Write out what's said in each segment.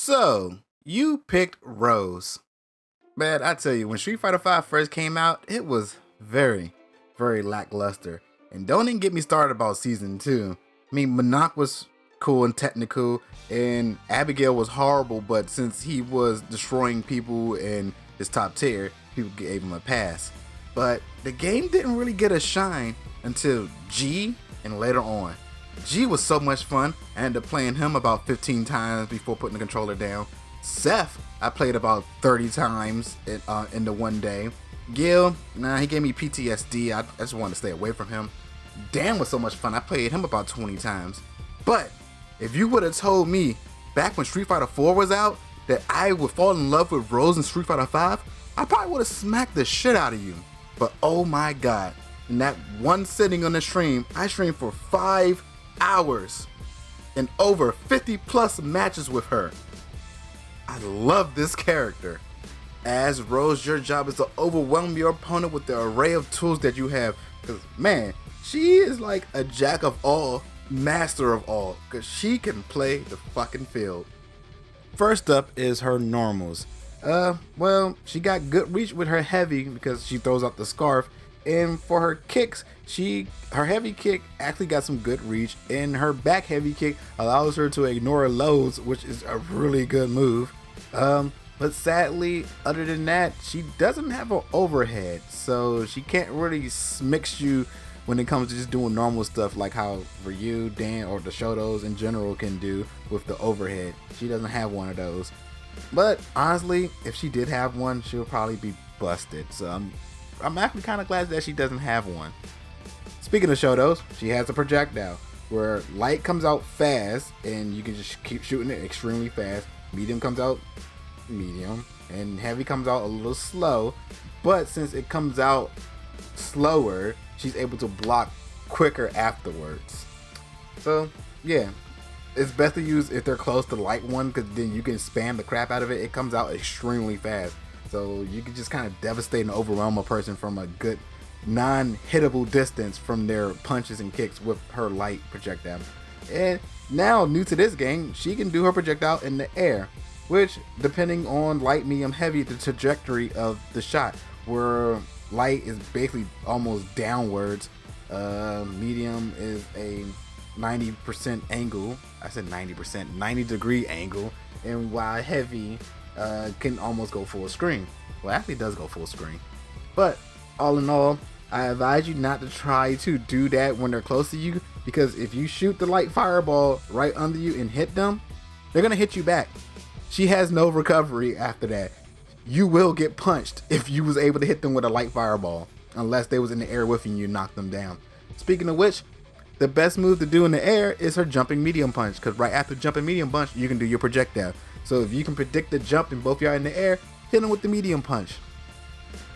So, you picked Rose. Man, I tell you, when Street Fighter V first came out, it was very lackluster. And don't even get me started about Season 2. I mean, Monarch was cool and technical, and Abigail was horrible, but since he was destroying people in his top tier, people gave him a pass. But the game didn't really get a shine until G and later on. G was so much fun. I ended up playing him about 15 times before putting the controller down. Seth, I played about 30 times in the one day. Gil, nah, he gave me PTSD. I just wanted to stay away from him. Dan was so much fun. I played him about 20 times. But if you would have told me back when Street Fighter 4 was out that I would fall in love with Rose in Street Fighter 5, I probably would have smacked the shit out of you. But oh my god, in that one sitting on the stream, I streamed for 5 hours and over 50 plus matches with her. I love this character. As Rose, your job is to overwhelm your opponent with the array of tools that you have. Because, man, she is like a jack of all, master of all. Because she can play the fucking field. First up is her normals. Well, she got good reach with her heavy because she throws out the scarf. And for her kicks, her heavy kick actually got some good reach, and her back heavy kick allows her to ignore loads, which is a really good move. But sadly, other than that, she doesn't have an overhead, so she can't really mix you when it comes to just doing normal stuff like how Ryu, Dan, or the Shotos in general can do with the overhead. She doesn't have one of those. But honestly, if she did have one, she'll probably be busted. So I'm actually kind of glad that she doesn't have one. Speaking of Shotos, she has a projectile where light comes out fast and you can just keep shooting it extremely fast. Medium comes out medium, and heavy comes out a little slow. But since it comes out slower, she's able to block quicker afterwards. So yeah, it's best to use if they're close to light one, because then you can spam the crap out of it. It comes out extremely fast. So you can just kind of devastate and overwhelm a person from a good non-hittable distance from their punches and kicks with her light projectile. And now, new to this game, she can do her projectile in the air, which, depending on light, medium, heavy, the trajectory of the shot, where light is basically almost downwards, medium is a 90% angle. I said 90%, 90 degree angle, and while heavy can almost go full screen. Well, actually, it does go full screen. But all in all, I advise you not to try to do that when they're close to you, because if you shoot the light fireball right under you and hit them, they're gonna hit you back. She has no recovery after that. You will get punched if you was able to hit them with a light fireball, unless they was in the air with you and you knocked them down. Speaking of which, the best move to do in the air is her jumping medium punch, because right after jumping medium punch, you can do your projectile. So if you can predict the jump and both y'all in the air, hit them with the medium punch.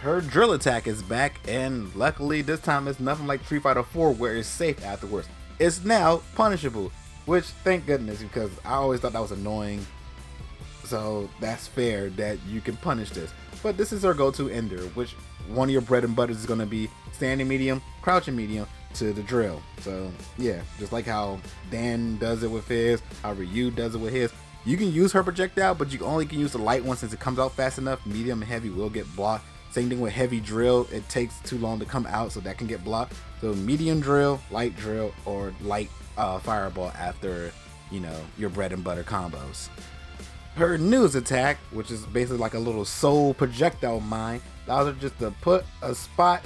Her drill attack is back, and luckily this time it's nothing like Street Fighter 4 where it's safe afterwards. It's now punishable, which thank goodness, because I always thought that was annoying. So that's fair that you can punish this. But this is her go-to ender, which one of your bread and butters is going to be standing medium, crouching medium to the drill. So yeah, just like how Dan does it with his, how Ryu does it with his. You can use her projectile, but you only can use the light one since it comes out fast enough. Medium and heavy will get blocked. Same thing with heavy drill. It takes too long to come out, so that can get blocked. So medium drill, light drill, or light fireball after, your bread and butter combos. Her newest attack, which is basically like a little soul projectile mine, allows her just to put a spot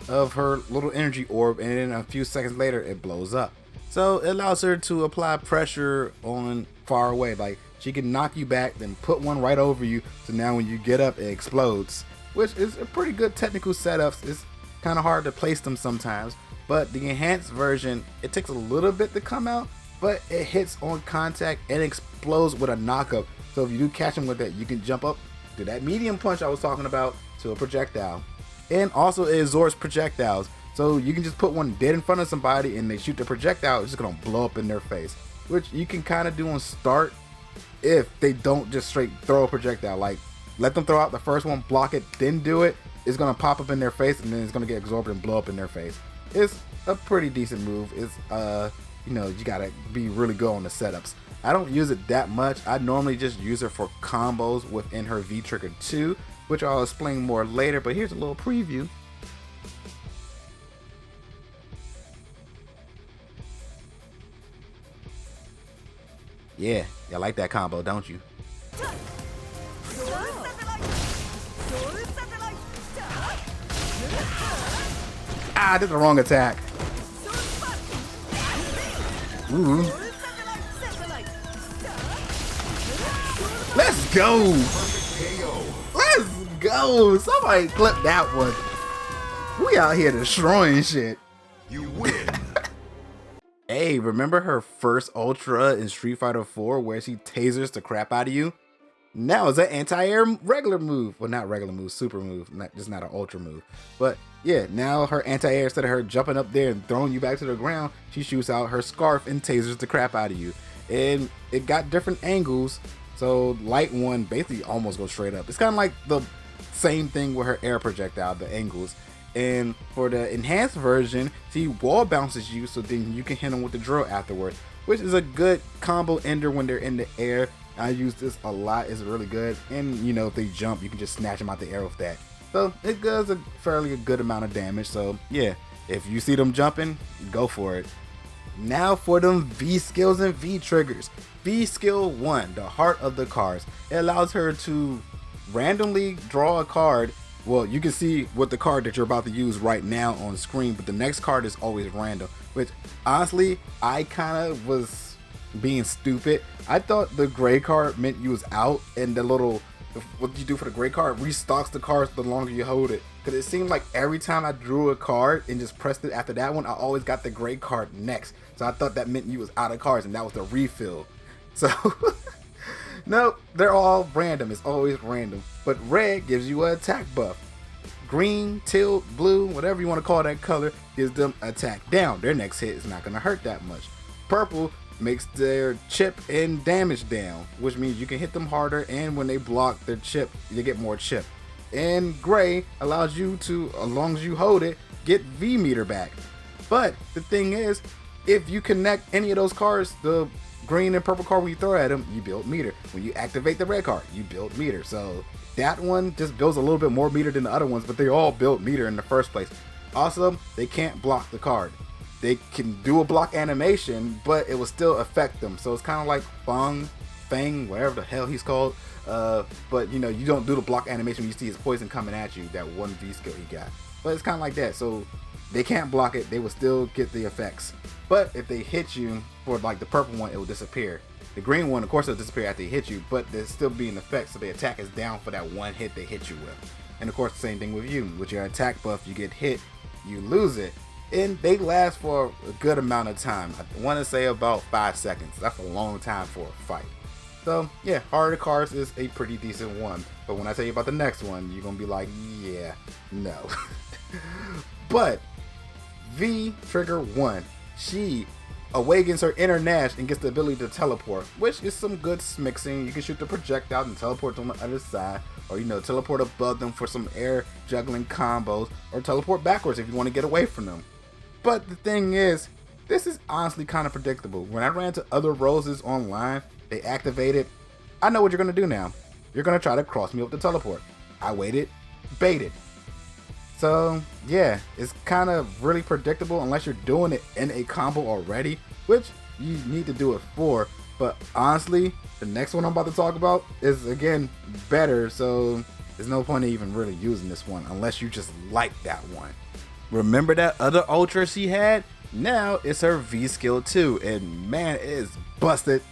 of her little energy orb, and then a few seconds later it blows up. So it allows her to apply pressure on far away. Like, she can knock you back, then put one right over you, so now when you get up it explodes, which is a pretty good technical setup. It's kind of hard to place them sometimes, but the enhanced version, it takes a little bit to come out, but it hits on contact and explodes with a knockup. So if you do catch them with that, you can jump up to that medium punch I was talking about to a projectile. And also it absorbs projectiles, so you can just put one dead in front of somebody and they shoot the projectile, it's just gonna blow up in their face, which you can kind of do on start if they don't just straight throw a projectile. Like, let them throw out the first one, block it, then do it. It's gonna pop up in their face, and then it's gonna get absorbed and blow up in their face. It's a pretty decent move. It's you gotta be really good on the setups. I don't use it that much. I normally just use her for combos within her V Trigger 2, which I'll explain more later, but here's a little preview. Yeah, you like that combo, don't you? Ah, I did the wrong attack. Ooh. Let's go! Let's go! Somebody clip that one. We out here destroying shit. You win. Hey, remember her first Ultra in Street Fighter 4 where she tasers the crap out of you? Now it's an anti-air regular move. Well, not regular move, super move. Just not an Ultra move. But yeah, now her anti-air, instead of her jumping up there and throwing you back to the ground, she shoots out her scarf and tasers the crap out of you. And it got different angles. So light one basically almost goes straight up. It's kind of like the same thing with her air projectile, the angles. And for the enhanced version, she wall bounces you, so then you can hit them with the drill afterward, which is a good combo ender when they're in the air. I use this a lot. It's really good. And if they jump, you can just snatch them out the air with that. So it does a fairly good amount of damage. So yeah, if you see them jumping, go for it. Now for them V skills and V triggers. V skill 1, the heart of the cards. It allows her to randomly draw a card. Well, you can see what the card that you're about to use right now on screen, but the next card is always random, which honestly, I kind of was being stupid. I thought the gray card meant you was out, and the little, what you do for the gray card restocks the cards the longer you hold it. Because it seemed like every time I drew a card and just pressed it after that one, I always got the gray card next. So I thought that meant you was out of cards, and that was the refill. So no, they're all random. It's always random. But red gives you an attack buff. Green, teal, blue, whatever you want to call that color, gives them attack down. Their next hit is not going to hurt that much. Purple makes their chip and damage down, which means you can hit them harder, and when they block their chip, you get more chip. And gray allows you to, as long as you hold it, get V meter back. But the thing is, if you connect any of those cards, the green and purple card, when you throw at them, you build meter. When you activate the red card, you build meter. So that one just builds a little bit more meter than the other ones, but they all build meter in the first place. Also, they can't block the card. They can do a block animation, but it will still affect them. So it's kind of like Fang, whatever the hell he's called. But you don't do the block animation when you see his poison coming at you, that one V skill he got. But it's kind of like that. So they can't block it. They will still get the effects. But if they hit you, for like the purple one, it will disappear. The green one, of course, will disappear after they hit you, but there's still be an effect, so the attack is down for that one hit they hit you with. And of course, the same thing with you. With your attack buff, you get hit, you lose it. And they last for a good amount of time. I want to say about 5 seconds. That's a long time for a fight. So yeah, Heart of the Cards is a pretty decent one. But when I tell you about the next one, you're going to be like, yeah, no. But V Trigger 1, she awakens her inner Nash and gets the ability to teleport, which is some good mixing. You can shoot the projectile and teleport on the other side, or teleport above them for some air juggling combos, or teleport backwards if you want to get away from them. But the thing is, this is honestly kind of predictable. When I ran into other Roses online, they activated. I know what you're going to do now. You're going to try to cross me with the teleport. I waited, baited. So yeah, it's kind of really predictable unless you're doing it in a combo already, which you need to do it for. But honestly, the next one I'm about to talk about is again better, so there's no point in even really using this one unless you just like that one. Remember that other Ultra she had? Now it's her V skill 2, and man, it is busted.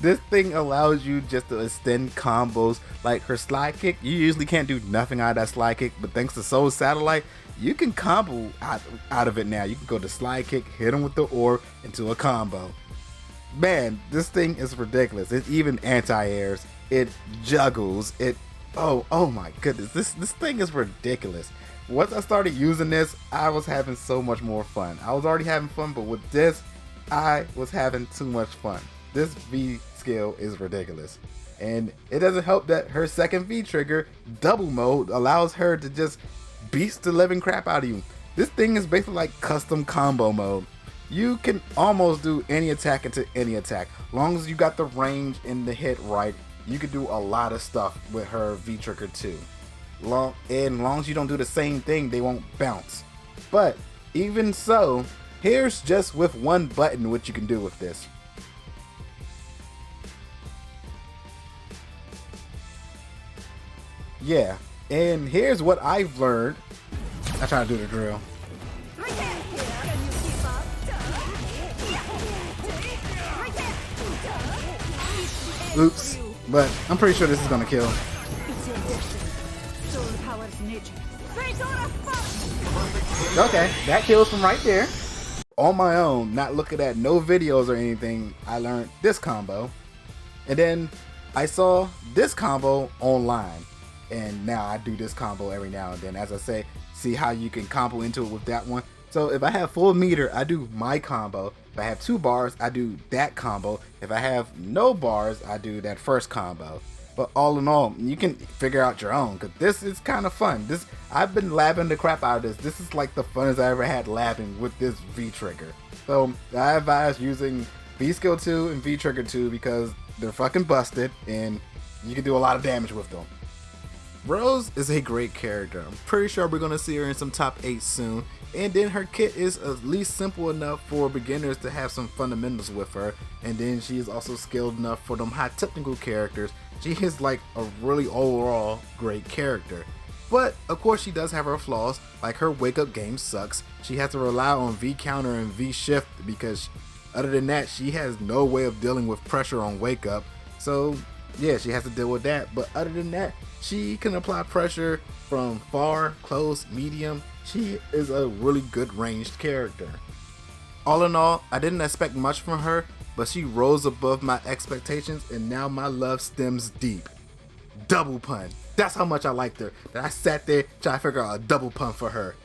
This thing allows you just to extend combos like her slide kick. You usually can't do nothing out of that slide kick, but thanks to Soul Satellite, you can combo out of it now. You can go to slide kick, hit him with the orb into a combo. Man, this thing is ridiculous. It even anti-airs. It juggles. Oh my goodness. This thing is ridiculous. Once I started using this, I was having so much more fun. I was already having fun, but with this, I was having too much fun. This V skill is ridiculous. And it doesn't help that her second V trigger, double mode, allows her to just beast the living crap out of you. This thing is basically like custom combo mode. You can almost do any attack into any attack. Long as you got the range and the hit right, you can do a lot of stuff with her V-Trigger too. Long as you don't do the same thing, they won't bounce. But even so, here's just with one button what you can do with this. Yeah, and here's what I've learned. I try to do the drill. Oops, but I'm pretty sure this is gonna kill. Okay, that kills from right there. On my own, not looking at no videos or anything, I learned this combo. And then I saw this combo online. And now I do this combo every now and then. As I say, see how you can combo into it with that one. So if I have full meter, I do my combo. If I have 2 bars, I do that combo. If I have no bars, I do that first combo. But all in all, you can figure out your own, because this is kind of fun. I've been labbing the crap out of this. This is like the funnest I ever had labbing with this V-Trigger. So I advise using V-Skill 2 and V-Trigger 2 because they're fucking busted and you can do a lot of damage with them. Rose is a great character. I'm pretty sure we're going to see her in some top 8 soon. And then her kit is at least simple enough for beginners to have some fundamentals with her. And then she is also skilled enough for them high technical characters. She is like a really overall great character. But of course she does have her flaws, like her wake up game sucks. She has to rely on V counter and V shift because other than that she has no way of dealing with pressure on wake up. So yeah, she has to deal with that. But other than that, she can apply pressure from far, close, medium. She is a really good ranged character. All in all, I didn't expect much from her, but she rose above my expectations and now my love stems deep. Double pun. That's how much I liked her. That I sat there trying to figure out a double pun for her.